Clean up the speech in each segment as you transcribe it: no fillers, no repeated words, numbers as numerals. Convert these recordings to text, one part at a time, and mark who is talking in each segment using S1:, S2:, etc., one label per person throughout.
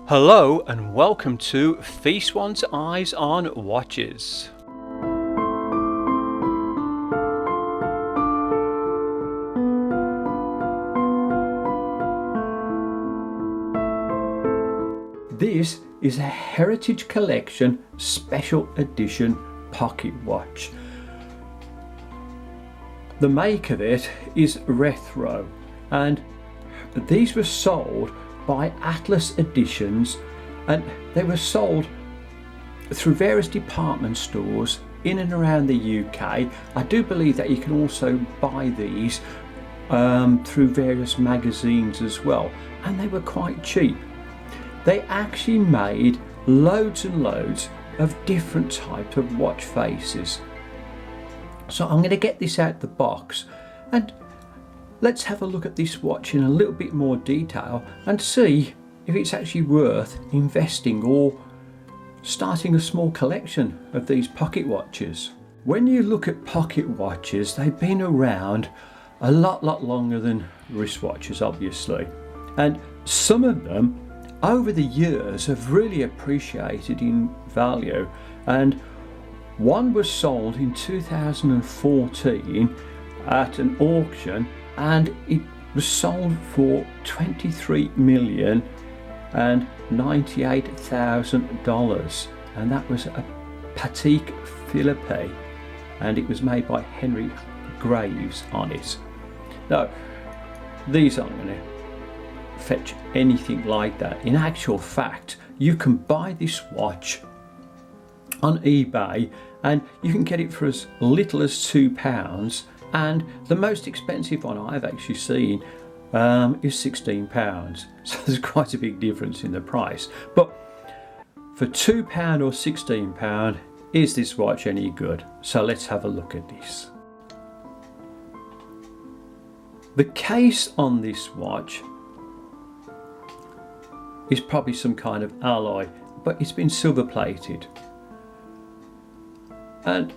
S1: Hello and welcome to Feast One's Eyes on Watches. This is a Heritage Collection Special Edition pocket watch. The make of it is retro, and these were sold by Atlas Editions, and they were sold through various department stores in and around the UK. I do believe that you can also buy these through various magazines as well, and they were quite cheap. They actually made loads and loads of different types of watch faces. So I'm going to get this out the box and let's have a look at this watch in a little bit more detail and see if it's actually worth investing or starting a small collection of these pocket watches. When you look at pocket watches, they've been around a lot longer than wristwatches, obviously, and some of them over the years have really appreciated in value, and one was sold in 2014 at an auction and it was sold for $23,098,000, and that was a Patek Philippe, and it was made by Henry Graves on it. Now, these aren't going to fetch anything like that. In actual fact, you can buy this watch on eBay and you can get it for as little as £2, and the most expensive one I've actually seen is £16. So there's quite a big difference in the price. But for £2 or £16, is this watch any good? So let's have a look at this. The case on this watch is probably some kind of alloy, but it's been silver plated, and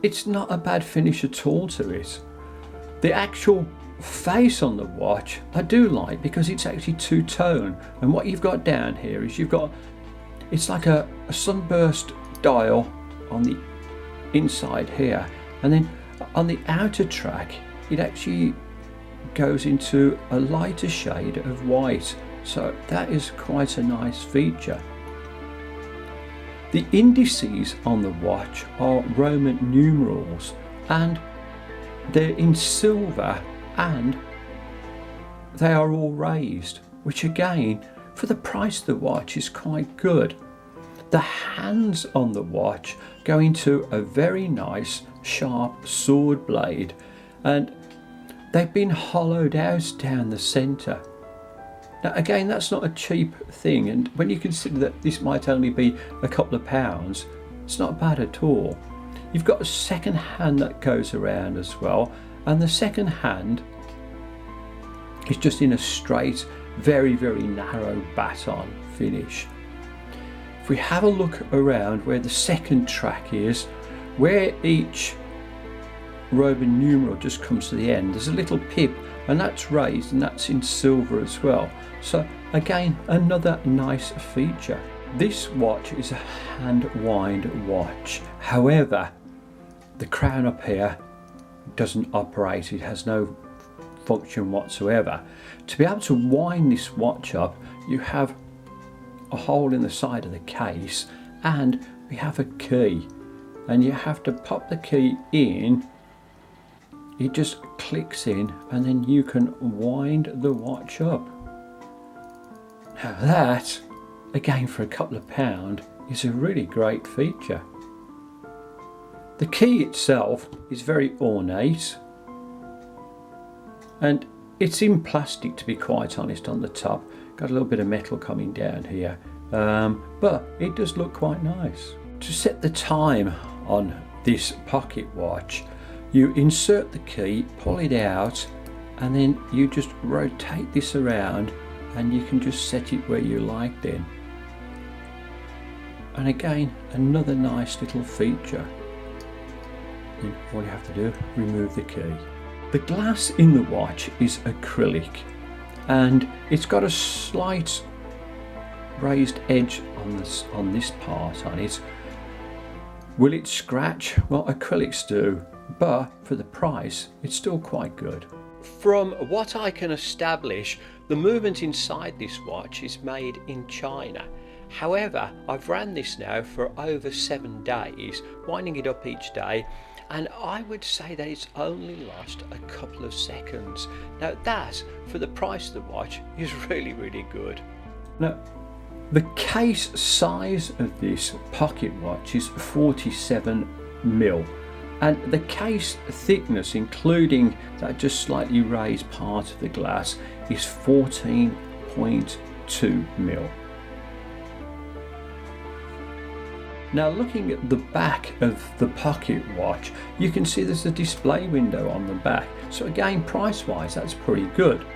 S1: it's not a bad finish at all to it. The actual face on the watch I do like because it's actually two-tone, and what you've got down here is it's like a sunburst dial on the inside here, and then on the outer track it actually goes into a lighter shade of white, so that is quite a nice feature. The indices on the watch are Roman numerals, and they're in silver and they are all raised, which again, for the price of the watch, is quite good. The hands on the watch go into a very nice sharp sword blade, and they've been hollowed out down the centre. Now again, that's not a cheap thing, and when you consider that this might only be a couple of pounds, it's not bad at all. You've got a second hand that goes around as well, and the second hand is just in a straight, very narrow baton finish. If we have a look around where the second track is, where each Roman numeral just comes to the end, there's a little pip, and that's raised, and that's in silver as well. So again, another nice feature. This watch is a hand wind watch. However, the crown up here doesn't operate. It has no function whatsoever. To be able to wind this watch up, you have a hole in the side of the case, and we have a key, and you have to pop the key in. It just clicks in, and then you can wind the watch up. Now that, again for a couple of pounds, is a really great feature. The key itself is very ornate, and it's in plastic, to be quite honest, on the top. Got a little bit of metal coming down here, but it does look quite nice. To set the time on this pocket watch, you insert the key, pull it out, and then you just rotate this around, and you can just set it where you like then. And again, another nice little feature. Then all you have to do, remove the key. The glass in the watch is acrylic, and it's got a slight raised edge on this part on it. Will it scratch? Well, acrylics do, but for the price it's still quite good. From what I can establish, the movement inside this watch is made in China. However, I've ran this now for over 7 days, winding it up each day, and I would say that it's only lost a couple of seconds. Now that, for the price of the watch, is really, really good. Now, the case size of this pocket watch is 47mm, and the case thickness, including that just slightly raised part of the glass, is 14.2mm. Now, looking at the back of the pocket watch, you can see there's a display window on the back. So again, price wise, that's pretty good.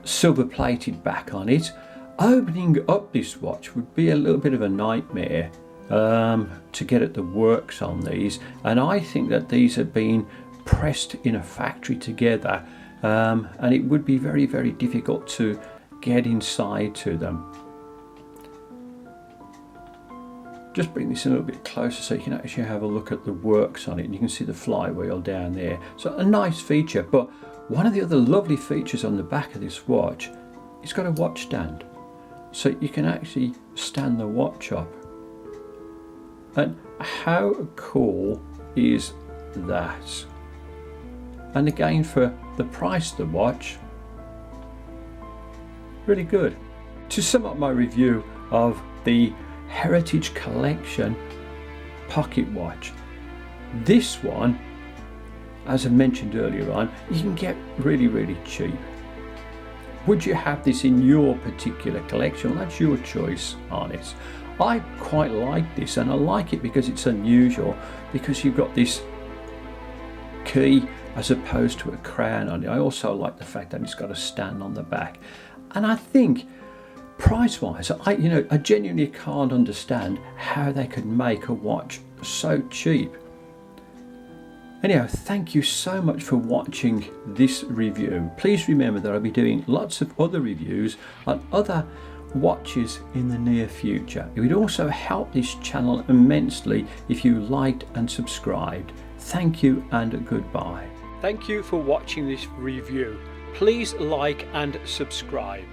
S1: Silver plated back on it. Opening up this watch would be a little bit of a nightmare to get at the works on these, and I think that these have been pressed in a factory together, and it would be very, very difficult to get inside to them. Just bring this a little bit closer so you can actually have a look at the works on it, and you can see the flywheel down there. So a nice feature, but one of the other lovely features on the back of this watch, it's got a watch stand, so you can actually stand the watch up. And how cool is that? And again, for the price of the watch, really good. To sum up my review of the Heritage Collection pocket watch, this one, as I mentioned earlier on, you can get really, really cheap. Would you have this in your particular collection? Well, that's your choice on it. I quite like this, and I like it because it's unusual, because you've got this key as opposed to a crown on it. I also like the fact that it's got a stand on the back, and I think price wise, I genuinely can't understand how they could make a watch so cheap. Anyhow, thank you so much for watching this review. Please remember that I'll be doing lots of other reviews on other watches in the near future. It would also help this channel immensely if you liked and subscribed. Thank you and goodbye. Thank you for watching this review. Please like and subscribe.